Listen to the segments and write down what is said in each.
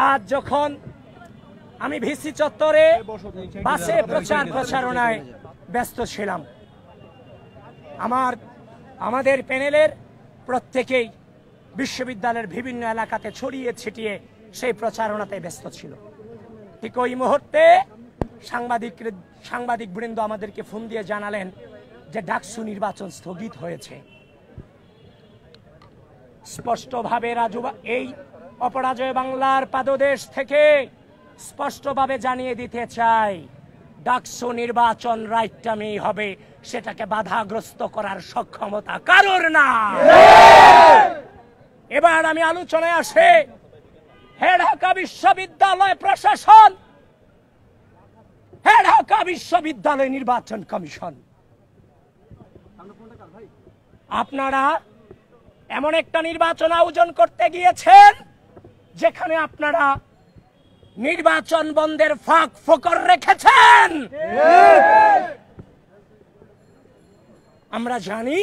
আজ যখন আমি ভিসি চত্বরে বাসে প্রচারণায় ব্যস্ত ছিলাম, আমাদের প্যানেলের প্রত্যেকেই বিশ্ববিদ্যালয়ের বিভিন্ন এলাকাতে ছড়িয়ে ছিটিয়ে সেই প্রচারণাতে ব্যস্ত ছিল। ঠিক ওই মুহূর্তে সাংবাদিক বৃন্দ আমাদেরকে ফোন দিয়ে জানালেন যে ডাকসু নির্বাচন স্থগিত হয়েছে। স্পষ্টভাবে এই অপরাজয় বাংলার পাদদেশ থেকে স্পষ্টভাবে জানিয়ে দিতে চাই, ডাকসু নির্বাচন রাইট টাইমেই হবে, সেটাকে বাধাগ্রস্ত করার সক্ষমতা কারোর না। এবার আমি আলোচনায় আসে ঢাকা বিশ্ববিদ্যালয় প্রশাসন, ঢাকা বিশ্ববিদ্যালয় নির্বাচন কমিশন, আপনারা এমন একটা নির্বাচন আয়োজন করতে গিয়েছেন যেখানে আপনারা নির্বাচন বন্ধের ফাঁক ফোকর রেখেছেন। আমরা জানি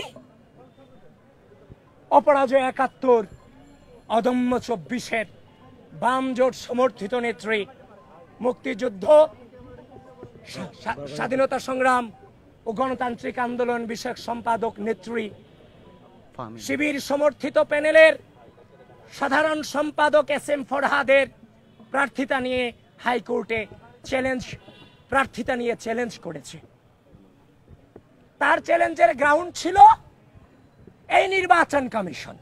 অপরাজয় ৭১, অদম্য ২৪-এর বাম জোট সমর্থিত নেত্রী, মুক্তিযুদ্ধ, স্বাধীনতা সংগ্রাম ও গণতান্ত্রিক আন্দোলন বিষয়ক সম্পাদক নেত্রী, শিবির সমর্থিত প্যানেলের সাধারণ সম্পাদক SM ফরহাদের প্রার্থিতা নিয়ে হাইকোর্টে প্রার্থিতা নিয়ে চ্যালেঞ্জ করেছে। তার চ্যালেঞ্জের গ্রাউন্ড ছিল এই নির্বাচন কমিশন।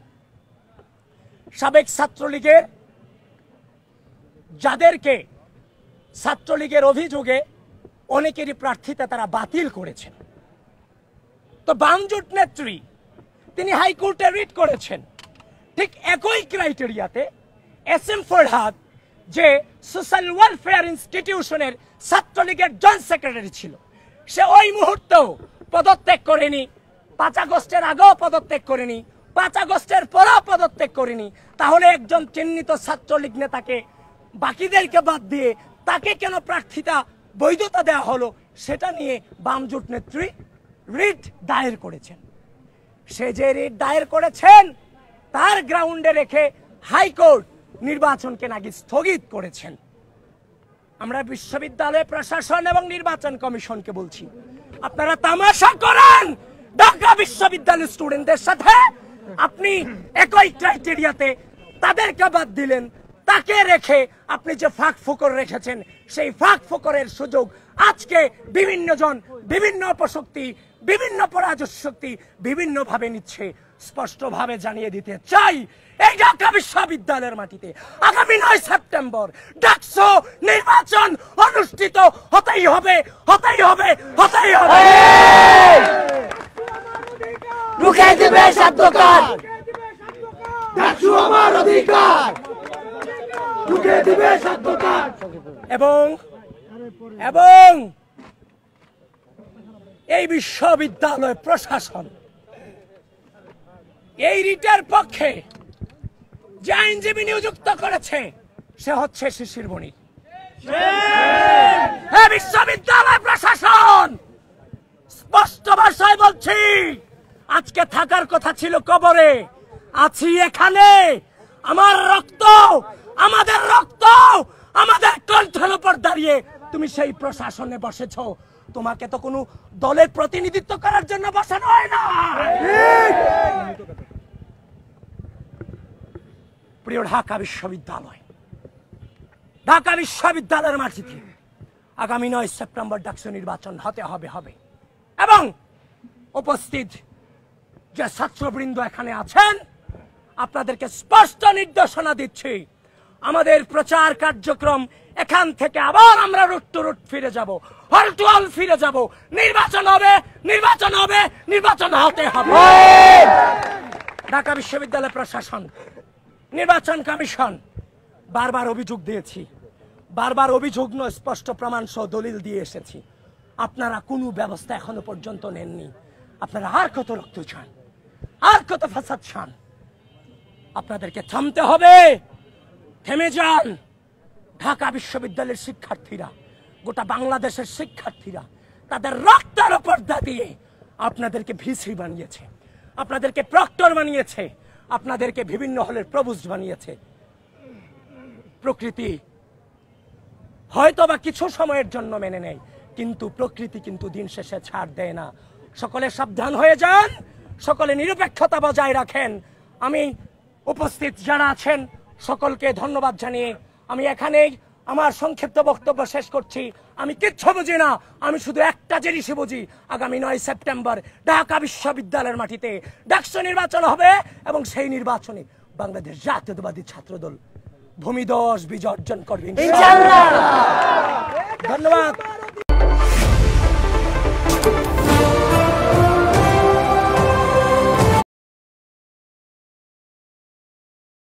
সাবেক ছাত্রলীগের যাদেরকে ছাত্রলীগের অভিযোগে অনেকেরই প্রার্থিতা তারা বাতিল করেছেন, তো বামজোট নেত্রী তিনি হাইকোর্টে রিট করেছেন। ঠিক একই ক্রাইটেরিয়াতে SM ফরহাদ, যে সোশ্যাল ওয়েলফেয়ার ইনস্টিটিউশনের ছাত্রলীগের জয়েন্ট সেক্রেটারি ছিল, সে ওই মুহূর্তেও পদত্যাগ করেনি, ৫ আগস্টের আগেও পদত্যাগ করেনি, ৫ আগস্টের পরেও পদত্যাগ করেনি। তাহলে একজন চিহ্নিত ছাত্রলীগ নেতাকে বাকিদেরকে বাদ দিয়ে তাকে কেন প্রার্থিতা বৈধতা দেওয়া হলো, সেটা নিয়ে বামজোট নেত্রী রিট দায়ের করেছেন। সে যে রিট দায়ের করেছেন তার গ্রাউন্ডে রেখে হাইকোর্ট নির্বাচনকে নাকি স্থগিত করেছেন। আমরা বিশ্ববিদ্যালয় প্রশাসন এবং নির্বাচন কমিশনকে বলছি, আপনারা তামাশা করেন ঢাকা বিশ্ববিদ্যালয়ের স্টুডেন্টদের সাথে। আপনি একই ক্রাইটেরিয়াতে তাদেরকে বাদ দিলেন, তাকে রেখে আপনি যে ফাঁক ফোকর রেখেছেন, সেই ফাঁক ফোকরের সুযোগ আজকে বিভিন্ন জন, বিভিন্ন অপশক্তি, বিভিন্ন পরাজয় শক্তি বিভিন্ন ভাবে নিচ্ছে। স্পষ্টভাবে জানিয়ে দিতে চাই, এই ঢাকা বিশ্ববিদ্যালয়ের মাটিতে আগামী ৯ সেপ্টেম্বর ডাকসু নির্বাচন অনুষ্ঠিত হতেই হবে, হতেই হবে, হতেই হবে। রুখে দিবে সাধ্যকার, ডাকসু আমার অধিকার, রুখে দিবে সাধ্যকার। এবং এই বিশ্ববিদ্যালয় প্রশাসন এই রিটের পক্ষে যে আইনজীবী নিযুক্ত করেছে সে হচ্ছে শিশির বণিক। বিশ্ববিদ্যালয় প্রশাসন স্পষ্ট ভাষায় বলছি, আজকে থাকার কথা ছিল কবরে, আছি এখানে। আমার রক্ত, আমাদের রক্ত, আমাদের কণ্ঠের উপর দাঁড়িয়ে তুমি সেই প্রশাসনে বসেছ। তোমাকে তো কোনো দলের প্রতিনিধিত্ব করার জন্য বসানো হয় না। প্রিয় ঢাকা বিশ্ববিদ্যালয়, ঢাকা বিশ্ববিদ্যালয়ের মাটিতে আগামী ৯ সেপ্টেম্বর ডাকসু নির্বাচন হবে। এবং উপস্থিত যে ছাত্রবৃন্দ এখানে আছেন, আপনাদেরকে স্পষ্ট নির্দেশনা দিচ্ছি, আমাদের প্রচার কার্যক্রম এখান থেকে আবার আমরা রুট টু রুট ফিরে যাব, হল টু হল ফিরে যাব। নির্বাচন হবে, নির্বাচন হবে, নির্বাচন হতে হবে। ঢাকা বিশ্ববিদ্যালয় প্রশাসন, নির্বাচন কমিশন বারবার অভিযোগ দিয়েছি, বারবার অভিযোগ নয়, স্পষ্ট প্রমাণ সহ দলিল দিয়ে এসেছি। আপনারা কোনো ব্যবস্থা এখনো পর্যন্ত নেননি। আপনারা আর কত রক্ত চান, আর কত ফাসাদ চান? আপনাদেরকে থামতে হবে, থেমে যান। ঢাকা বিশ্ববিদ্যালয়ের শিক্ষার্থীরা, গোটা বাংলাদেশের শিক্ষার্থীরা তাদের রক্তের উপর দিয়ে আপনাদেরকে ভিসি বানিয়েছে, আপনাদেরকে প্রক্টর বানিয়েছে, আপনাদেরকে বিভিন্ন হলের প্রভোস্ট বানিয়েছে। প্রকৃতি হয়তো বা কিছু সময়ের জন্য মেনে নেয়, কিন্তু প্রকৃতি কিন্তু দিন শেষে ছাড় দেয় না। সকলে সাবধান হয়ে যান, সকলে নিরপেক্ষতা বজায় রাখেন। আমি উপস্থিত যারা আছেন সকলকে ধন্যবাদ জানিয়ে আমি এখানেই আমার সংক্ষিপ্ত বক্তব্য শেষ করছি। আমি কিচ্ছু বুঝি না, আমি শুধু একটা জিনিসই বুঝি, আগামী 9 সেপ্টেম্বর ঢাকা বিশ্ববিদ্যালয়ের মাটিতে ডাকসু নির্বাচন হবে এবং সেই নির্বাচনে বাংলাদেশ জাতীয়তাবাদী ছাত্রদল ভূমিধস বিজয় অর্জন করবে ইনশাআল্লাহ।